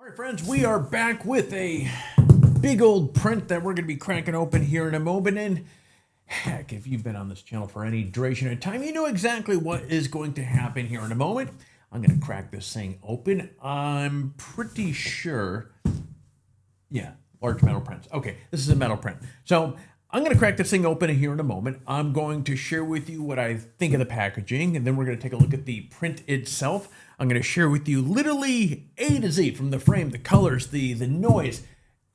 All right, friends, we are back with a big old print that we're going to be cracking open here in a moment. And heck, if you've been on this channel for any duration of time, you know exactly what is going to happen here in a moment. I'm going to crack this thing open. I'm pretty sure, yeah, large metal prints. Okay, this is a metal print. So I'm going to crack this thing open here in a moment. I'm going to share with you what I think of the packaging, and then we're going to take a look at the print itself. I'm going to share with you literally A to Z, from the frame, the colors, the noise,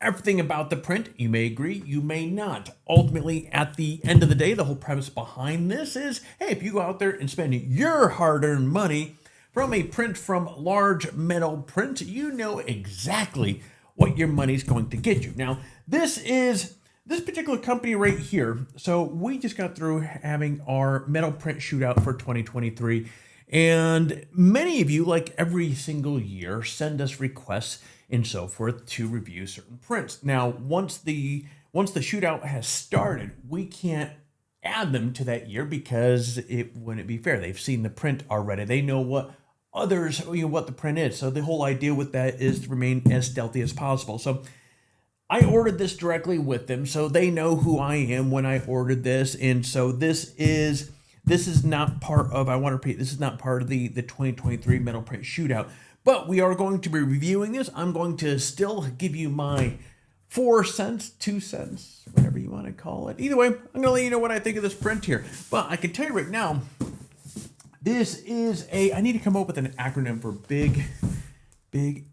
everything about the print. You may agree, you may not. Ultimately, at the end of the day, the whole premise behind this is, hey, if you go out there and spend your hard-earned money from a print from large metal print, you know exactly what your money's going to get you. Now, this particular company right here, so we just got through having our metal print shootout for 2023, and many of you, like every single year, send us requests and so forth to review certain prints. Now, once the shootout has started, we can't add them to that year because it wouldn't be fair. They've seen the print already. They know what what the print is. So the whole idea with that is to remain as stealthy as possible. So I ordered this directly with them, so they know who I am when I ordered this. And so this is not part of, I want to repeat, this is not part of the 2023 metal print shootout, but we are going to be reviewing this. I'm going to still give you my 4 cents, 2 cents, whatever you want to call it. Either way, I'm going to let you know what I think of this print here. But I can tell you right now, this is I need to come up with an acronym for big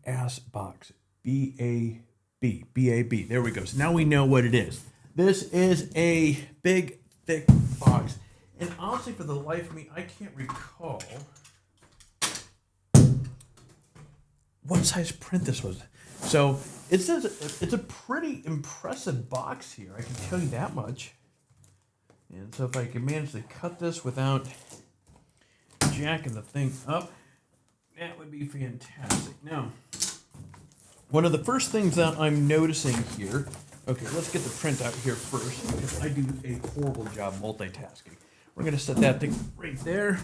ass box. B-A-B. B-A-B. There we go. So now we know what it is. This is a big, thick box. And honestly, for the life of me, I can't recall what size print this was. So it says it's a pretty impressive box here. I can tell you that much. And so if I can manage to cut this without jacking the thing up, that would be fantastic. Now, one of the first things that I'm noticing here, okay, let's get the print out here first because I do a horrible job multitasking. We're going to set that thing right there.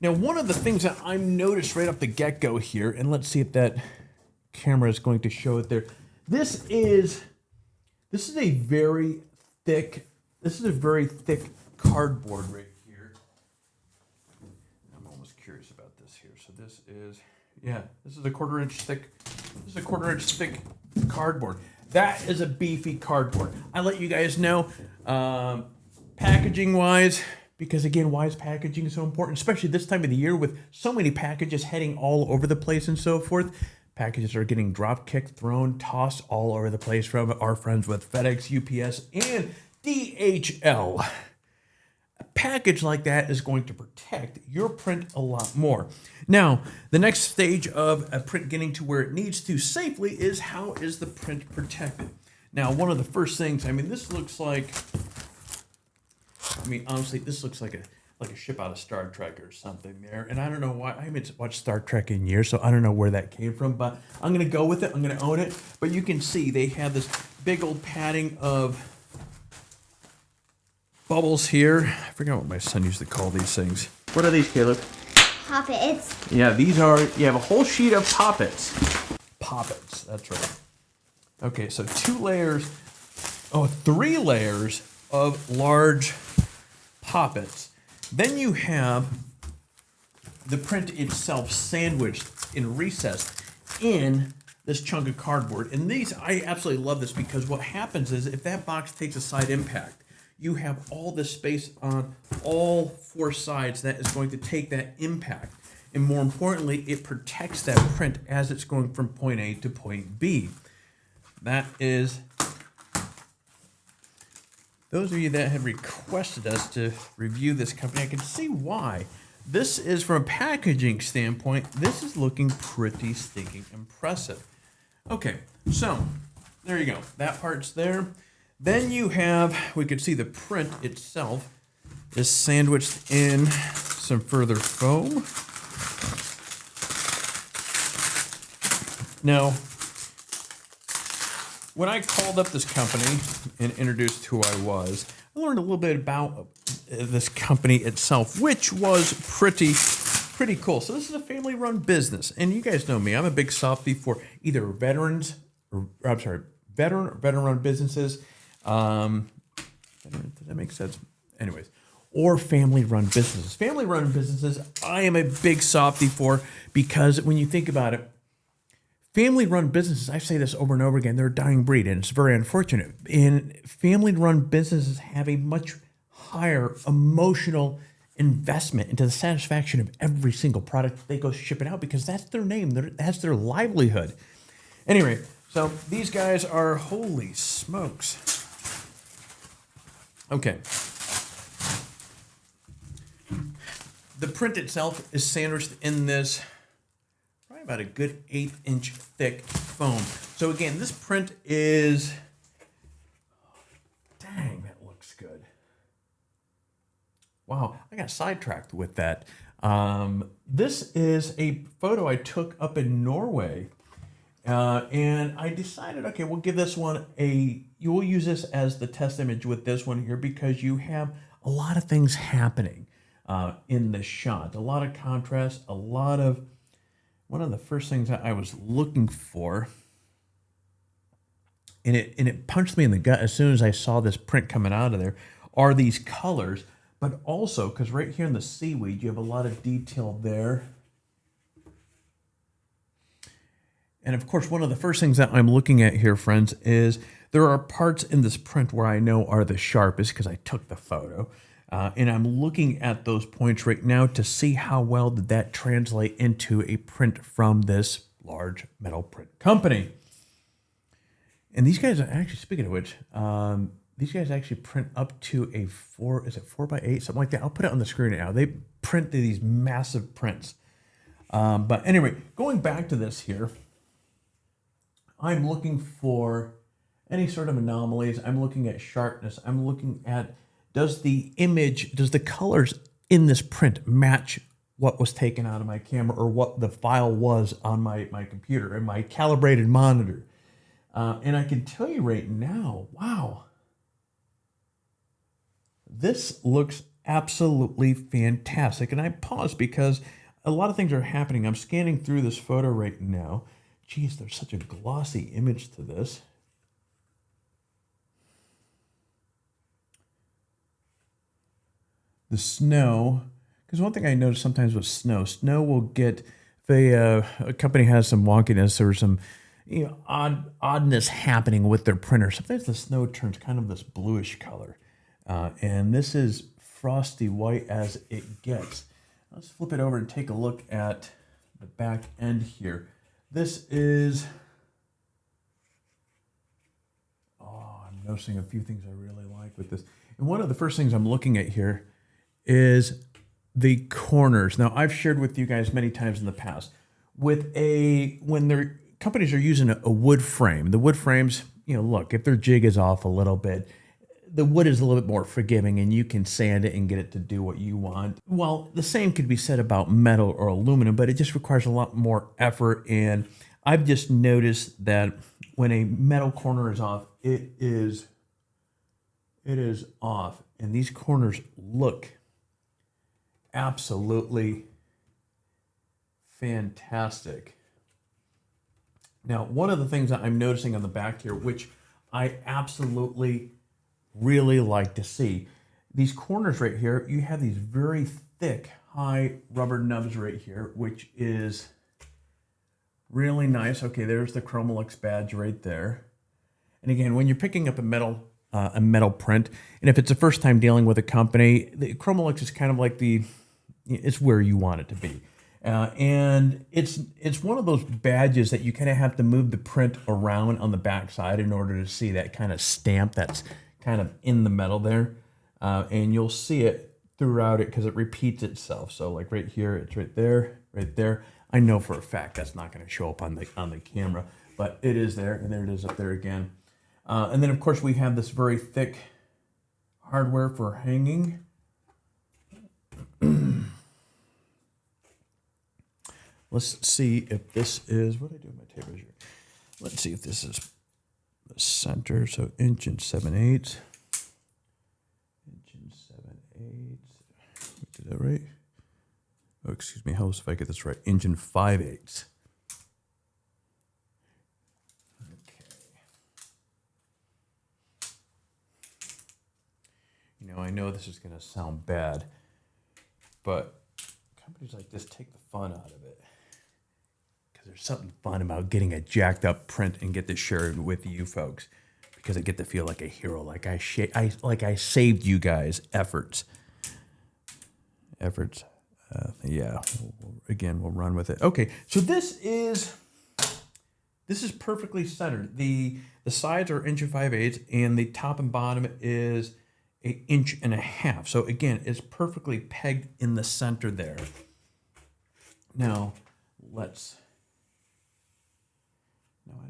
Now, one of the things that I noticed right off the get-go here, and let's see if that camera is going to show it there. This is a very thick cardboard right here. I'm almost curious about this here. So this is a quarter-inch thick cardboard. That is a beefy cardboard. I let you guys know, packaging-wise, because again, why is packaging so important? Especially this time of the year with so many packages heading all over the place and so forth. Packages are getting drop kicked, thrown, tossed all over the place from our friends with FedEx, UPS, and DHL. A package like that is going to protect your print a lot more. Now, the next stage of a print getting to where it needs to safely is, how is the print protected? Now, one of the first things, this looks like, honestly, this looks like a ship out of Star Trek or something there. And I don't know why. I haven't watched Star Trek in years, so I don't know where that came from. But I'm going to go with it. I'm going to own it. But you can see they have this big old padding of bubbles here. I forgot what my son used to call these things. What are these, Caleb? Poppets. Yeah, these are, you have a whole sheet of poppets. Poppets, that's right. Okay, so 3 layers of large poppets. Then you have the print itself sandwiched and recessed in this chunk of cardboard. And these, I absolutely love this because what happens is if that box takes a side impact, you have all this space on all 4 sides that is going to take that impact. And more importantly, it protects that print as it's going from point A to point B. That is, those of you that have requested us to review this company, I can see why. This is, from a packaging standpoint, this is looking pretty stinking impressive. Okay, so there you go. That part's there. Then you have, we can see the print itself is sandwiched in some further foam. Now, when I called up this company and introduced who I was, I learned a little bit about this company itself, which was pretty pretty cool. So this is a family-run business, and you guys know me. I'm a big softie for either veterans, or I'm sorry, veteran-run businesses. Does that make sense? Anyways, or family-run businesses. Family-run businesses, I am a big softie for, because when you think about it, family-run businesses, I say this over and over again, they're a dying breed, and it's very unfortunate. And family-run businesses have a much higher emotional investment into the satisfaction of every single product they go shipping out, because that's their name, that's their livelihood. Anyway, so these guys are, holy smokes. Okay. The print itself is sandwiched in this probably about a good 1/8 thick foam. So again, this print is, dang, that looks good. Wow, I got sidetracked with that. This is a photo I took up in Norway. And I decided, okay, we'll give this one you will use this as the test image with this one here, because you have a lot of things happening in the shot. A lot of contrast, one of the first things that I was looking for, and it punched me in the gut as soon as I saw this print coming out of there, are these colors, but also, because right here in the seaweed, you have a lot of detail there. And of course, one of the first things that I'm looking at here, friends, is there are parts in this print where I know are the sharpest because I took the photo. And I'm looking at those points right now to see how well did that translate into a print from this large metal print company. And these guys are actually, speaking of which, these guys actually print up to a 4x8, something like that. I'll put it on the screen now. They print these massive prints. But anyway, going back to this here, I'm looking for any sort of anomalies. I'm looking at sharpness. I'm looking at, does the colors in this print match what was taken out of my camera or what the file was on my computer and my calibrated monitor. And I can tell you right now, wow, this looks absolutely fantastic. And I paused because a lot of things are happening. I'm scanning through this photo right now. Geez, there's such a glossy image to this. The snow, because one thing I noticed sometimes with snow will get, if a company has some wonkiness or some oddness happening with their printer, sometimes the snow turns kind of this bluish color. And this is frosty white as it gets. Let's flip it over and take a look at the back end here. This is, I'm noticing a few things I really like with this. And one of the first things I'm looking at here is the corners. Now, I've shared with you guys many times in the past, when their companies are using a wood frame, the wood frames, look, if their jig is off a little bit, the wood is a little bit more forgiving and you can sand it and get it to do what you want. Well, the same could be said about metal or aluminum, but it just requires a lot more effort. And I've just noticed that when a metal corner is off, it is off. And these corners look absolutely fantastic. Now, one of the things that I'm noticing on the back here, which I absolutely really like to see, these corners right here, you have these very thick, high rubber nubs right here, which is really nice. Okay, there's the Chromolux badge right there. And again, when you're picking up a metal print, and if it's the first time dealing with a company, the Chromolux is kind of like it's where you want it to be. And it's one of those badges that you kind of have to move the print around on the back side in order to see that kind of stamp that's kind of in the metal there. And you'll see it throughout it because it repeats itself. So like right here, it's right there, right there. I know for a fact that's not going to show up on the camera, but it is there, and there it is up there again. And then of course we have this very thick hardware for hanging. Let's see if this is, what do I do with my tape measure? Let's see if this is the center. So 1 7/8. 1 7/8. Did that right? excuse me, host, if I get this right, engine 5/8. You know, I know this is going to sound bad, but companies like this take the fun out of it. Because there's something fun about getting a jacked up print and get this shared with you folks. Because I get to feel like a hero, like I saved you guys efforts. Yeah, we'll run with it. Okay, so this is perfectly centered. The sides are 1.5 inches, and the top and bottom is 1.5 inches. So again, it's perfectly pegged in the center there. Now, I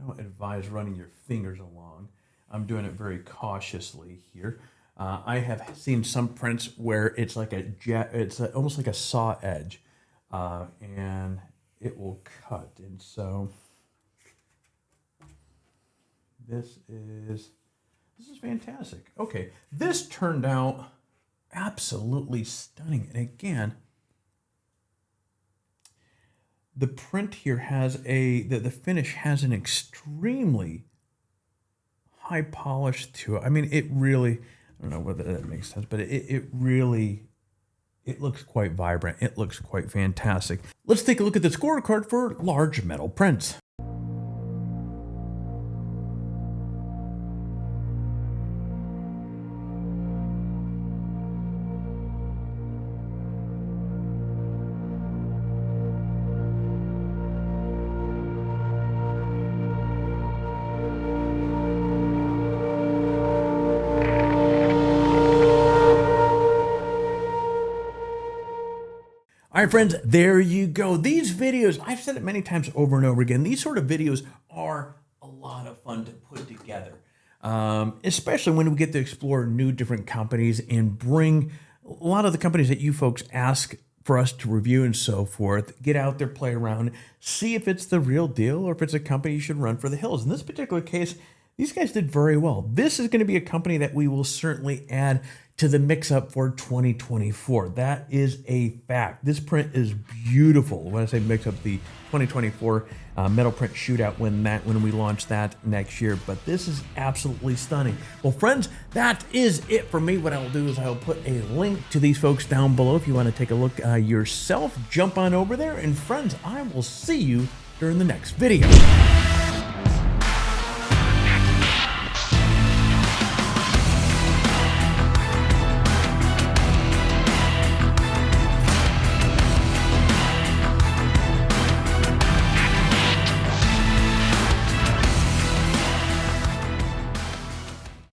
don't advise running your fingers along. I'm doing it very cautiously here. I have seen some prints where it's like it's almost like a saw edge, and it will cut. And so this is fantastic. Okay, this turned out absolutely stunning. And again, the print here has the finish has an extremely high polish to it. I mean, it really, I don't know whether that makes sense, but it really looks quite vibrant. It looks quite fantastic. Let's take a look at the scorecard for large metal prints. All right, friends, there you go. These videos, I've said it many times over and over again, these sort of videos are a lot of fun to put together, especially when we get to explore new different companies and bring a lot of the companies that you folks ask for us to review and so forth, get out there, play around, see if it's the real deal or if it's a company you should run for the hills. In this particular case, these guys did very well. This is going to be a company that we will certainly add to the mix-up for 2024. That is a fact. This print is beautiful. When I say mix-up, the 2024 metal print shootout when we launch that next year. But this is absolutely stunning. Well, friends, that is it for me. What I'll do is I'll put a link to these folks down below. If you want to take a look yourself, jump on over there. And friends, I will see you during the next video.